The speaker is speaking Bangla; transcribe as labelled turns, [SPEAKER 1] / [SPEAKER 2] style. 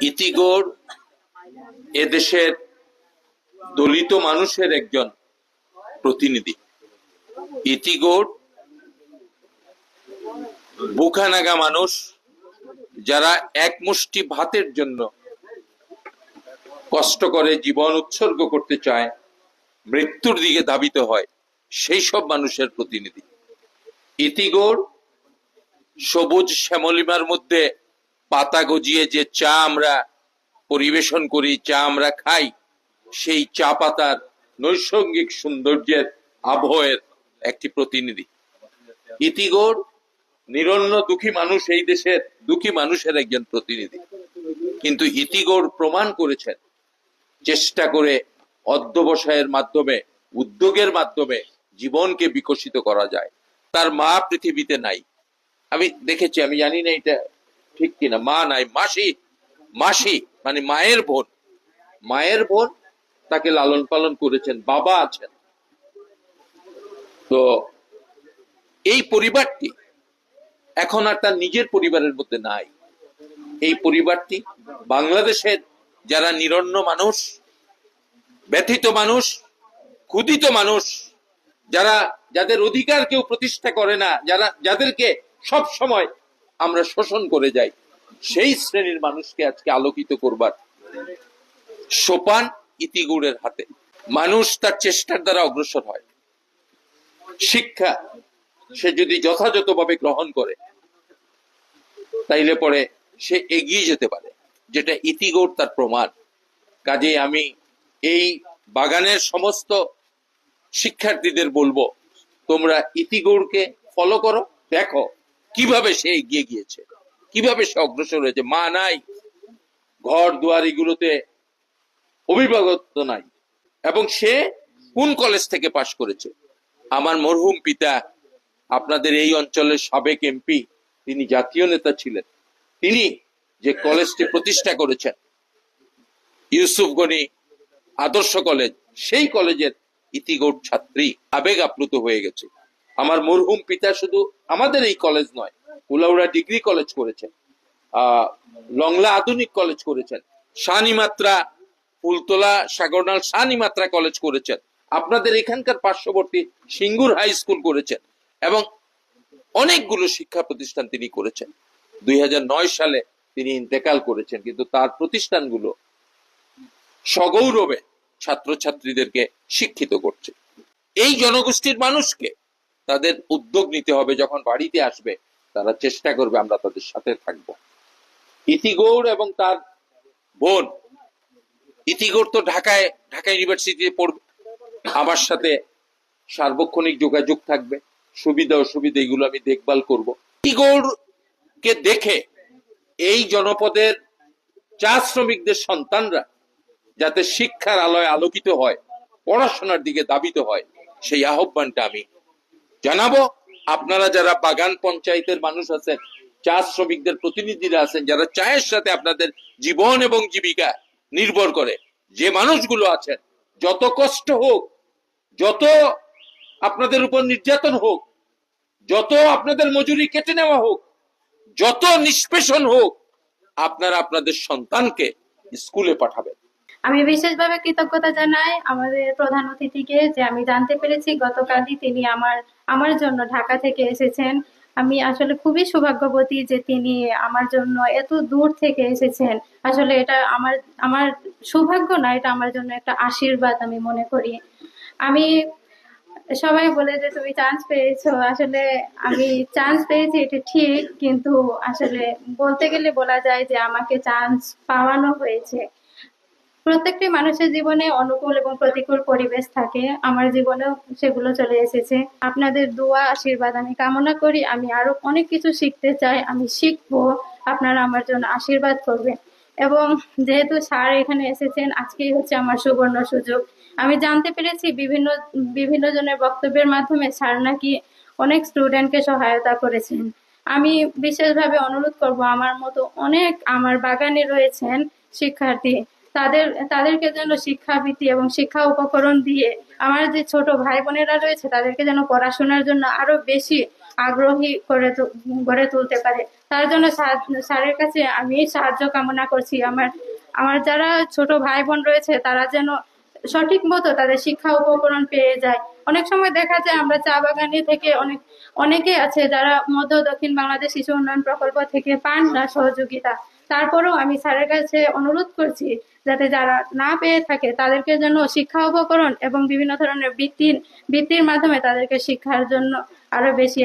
[SPEAKER 1] ইতিগড় এদেশের দলিত মানুষের একজন প্রতিনিধি। ইতিগড় বুখানাগা মানুষ, যারা এক মুষ্টি ভাতের জন্য কষ্ট করে জীবন উৎসর্গ করতে চায়, মৃত্যুর দিকে ধাবিত হয়, সেই সব মানুষের প্রতিনিধি। ইতিগড় সবুজ শ্যামলিমার মধ্যে পাতা গজিয়ে যে চা আমরা পরিবেশন করি, চা আমরা খাই, সেই চা পাতার নৈসর্গিক সৌন্দর্যের আবহের একটি প্রতিনিধি। ইতিগড় নিরন্ন দুঃখী মানুষ, এই দেশের দুঃখী মানুষের একজন প্রতিনিধি। কিন্তু ইতিগড় প্রমাণ করেছেন চেষ্টা করে অধ্যবসায়ের মাধ্যমে, উদ্যোগের মাধ্যমে জীবনকে বিকশিত করা যায়। তার মা পৃথিবীতে নাই, আমি দেখেছি, আমি জানি না এটা ঠিক কিনা। মা নাই, মাসি, মাসি মানে মায়ের বোন, মায়ের বোন তাকে লালন পালন করেছেন, বাবা আছেন। তো এই পরিবারটি এখন আর তার নিজের পরিবারের মধ্যে নাই। এই পরিবারটি বাংলাদেশের যারা নিরন্ন মানুষ, ব্যথিত মানুষ, ক্ষুধিত মানুষ, যাদের অধিকার কেউ প্রতিষ্ঠা করে না, যাদেরকে সব সময় আমরা শোষণ করে যাই, সেই শ্রেণীর মানুষকে আজকে আলোকিত করবার সোপান ইতিগড়ের হাতে। মানুষ তার চেষ্টার দ্বারা অগ্রসর হয়। শিক্ষা সে যদি যথাযথভাবে গ্রহণ করে, তাইলে পরে সে এগিয়ে যেতে পারে, যেটা ইতিগড় তার প্রমাণ। কাজে আমি এই বাগানের সমস্ত শিক্ষার্থীদের বলবো, তোমরা ইতিগড়কে ফলো করো, দেখো কিভাবে সে এগিয়ে গিয়েছে, কিভাবে সে অগ্রসর হয়েছে। মা নাই, ঘর দুয়ার এগুলোতে অভিভাবকত্ব নাই, এবং সে কোন কলেজ থেকে পাশ করেছে। আমার মরহুম পিতা আপনাদের এই অঞ্চলের সাবেক এমপি, তিনি জাতীয় নেতা ছিলেন। তিনি যে কলেজটি প্রতিষ্ঠা করেছেন, ইউসুফ গনি আদর্শ কলেজ, সেই কলেজের ইতিগড় ছাত্রী। আবেগ আপ্লুত হয়ে গেছে। আমার মরহুম পিতা শুধু আমাদের এই কলেজ নয়, কুলাউড়া ডিগ্রি কলেজ করেছেন, লংলা আধুনিক কলেজ করেছেন, শানিমাত্রা ফুলতলা সাগরনাল শানিমাত্রা কলেজ করেছেন, আপনাদের এখানকার পার্শ্ববর্তী সিঙ্গুর হাই স্কুল করেছেন, এবং অনেকগুলো শিক্ষা প্রতিষ্ঠান তিনি করেছেন। 2009 সালে তিনি ইন্তেকাল করেছেন, কিন্তু তার প্রতিষ্ঠানগুলো সগৌরবে ছাত্রছাত্রীদেরকে শিক্ষিত করছে। এই জনগোষ্ঠীর মানুষকে তাদের উদ্যোগ নিতে হবে, যখন বাড়িতে আসবে তারা চেষ্টা করবে আমরা তাদের সাথে থাকব। ইতিগড় এবং তার বোন, ইতিগড় তো ঢাকা ইউনিভার্সিটিতে পড়বে, আমার সাথে সার্বক্ষণিক যোগাযোগ থাকবে, সুবিধা অসুবিধা এগুলো আমি দেখভাল করব। ইতিগড়কে দেখে এই জনপদের চা শ্রমিকদের সন্তানরা যাতে শিক্ষার আলোয় আলোকিত হয়, পড়াশোনার দিকে ধাবিত হয়, সেই আহ্বানটা আমি জানাবো। আপনারা যারা বাগান পঞ্চায়েতের মানুষ আছেন, চা শ্রমিকদের প্রতিনিধিরা আছেন, যারা চায়ের সাথে আপনাদের জীবন এবং জীবিকা নির্ভর করে, যে মানুষগুলো আছেন, যত কষ্ট হোক, যত আপনাদের উপর নির্যাতন হোক, যত আপনাদের মজুরি কেটে নেওয়া হোক, যত নিষ্পেষণ হোক, আপনারা আপনাদের সন্তানকে স্কুলে পাঠাবেন।
[SPEAKER 2] আমি বিশেষভাবে কৃতজ্ঞতা জানাই আমাদের প্রধান অতিথিকে, যে আমি জানতে পেরেছি গতকালই তিনি আমার জন্য ঢাকা থেকে এসেছেন। আমি আসলে খুবই সৌভাগ্যবতী যে তিনি আমার জন্য এত দূর থেকে এসেছেন। আসলে এটা আমার সৌভাগ্য না, এটা আমার জন্য একটা আশীর্বাদ আমি মনে করি। আমি সবাই বলে যে তুমি চান্স পেয়েছো, আসলে আমি চান্স পেয়েছি এটা ঠিক, কিন্তু আসলে বলতে গেলে বলা যায় যে আমাকে চান্স পাওয়ানো হয়েছে। প্রত্যেকটি মানুষের জীবনে অনুকূল এবং প্রতিকূল পরিবেশ থাকে, আমার জীবনেও সেগুলো চলে এসেছে। আপনাদের দোয়া আশীর্বাদ আমি কামনা করি। আমি আরো অনেক কিছু শিখতে চাই, আমি শিখবো, আপনারা আমার জন্য আশীর্বাদ করবেন। এবং যেহেতু স্যার এখানে এসেছেন, আজকেই হচ্ছে আমার সুবর্ণ সুযোগ। আমি জানতে পেরেছি বিভিন্ন জনের বক্তব্যের মাধ্যমে স্যার নাকি অনেক স্টুডেন্টকে সহায়তা করেছেন। আমি বিশেষভাবে অনুরোধ করব, আমার মতো অনেক আমার বাগানে রয়েছেন শিক্ষার্থী, তাদেরকে যেন শিক্ষাবৃত্তি এবং শিক্ষা উপকরণ দিয়ে আমার যে ছোট ভাই বোনেরা রয়েছে তাদেরকে যেন পড়াশোনার জন্য আরো বেশি আগ্রহী গড়ে তুলতে পারে। তার জন্য স্যারের কাছে আমি সাহায্য কামনা করছি। আমার আমার যারা ছোট ভাই বোন রয়েছে তারা যেন সঠিক মতো তাদের শিক্ষা উপকরণ পেয়ে যায়। অনেক সময় দেখা যায় আমরা চা বাগানে থেকে অনেকে আছে যারা মধ্য দক্ষিণ বাংলাদেশ শিশু উন্নয়ন প্রকল্প থেকে পান না সহযোগিতা। তারপরেও আমি স্যারের কাছে অনুরোধ করছি যাতে যারা না পেয়ে থাকে তাদেরকে যেন শিক্ষা উপকরণ এবং বিভিন্ন ধরনের বৃত্তির মাধ্যমে তাদেরকে শিক্ষার জন্য আরো বেশি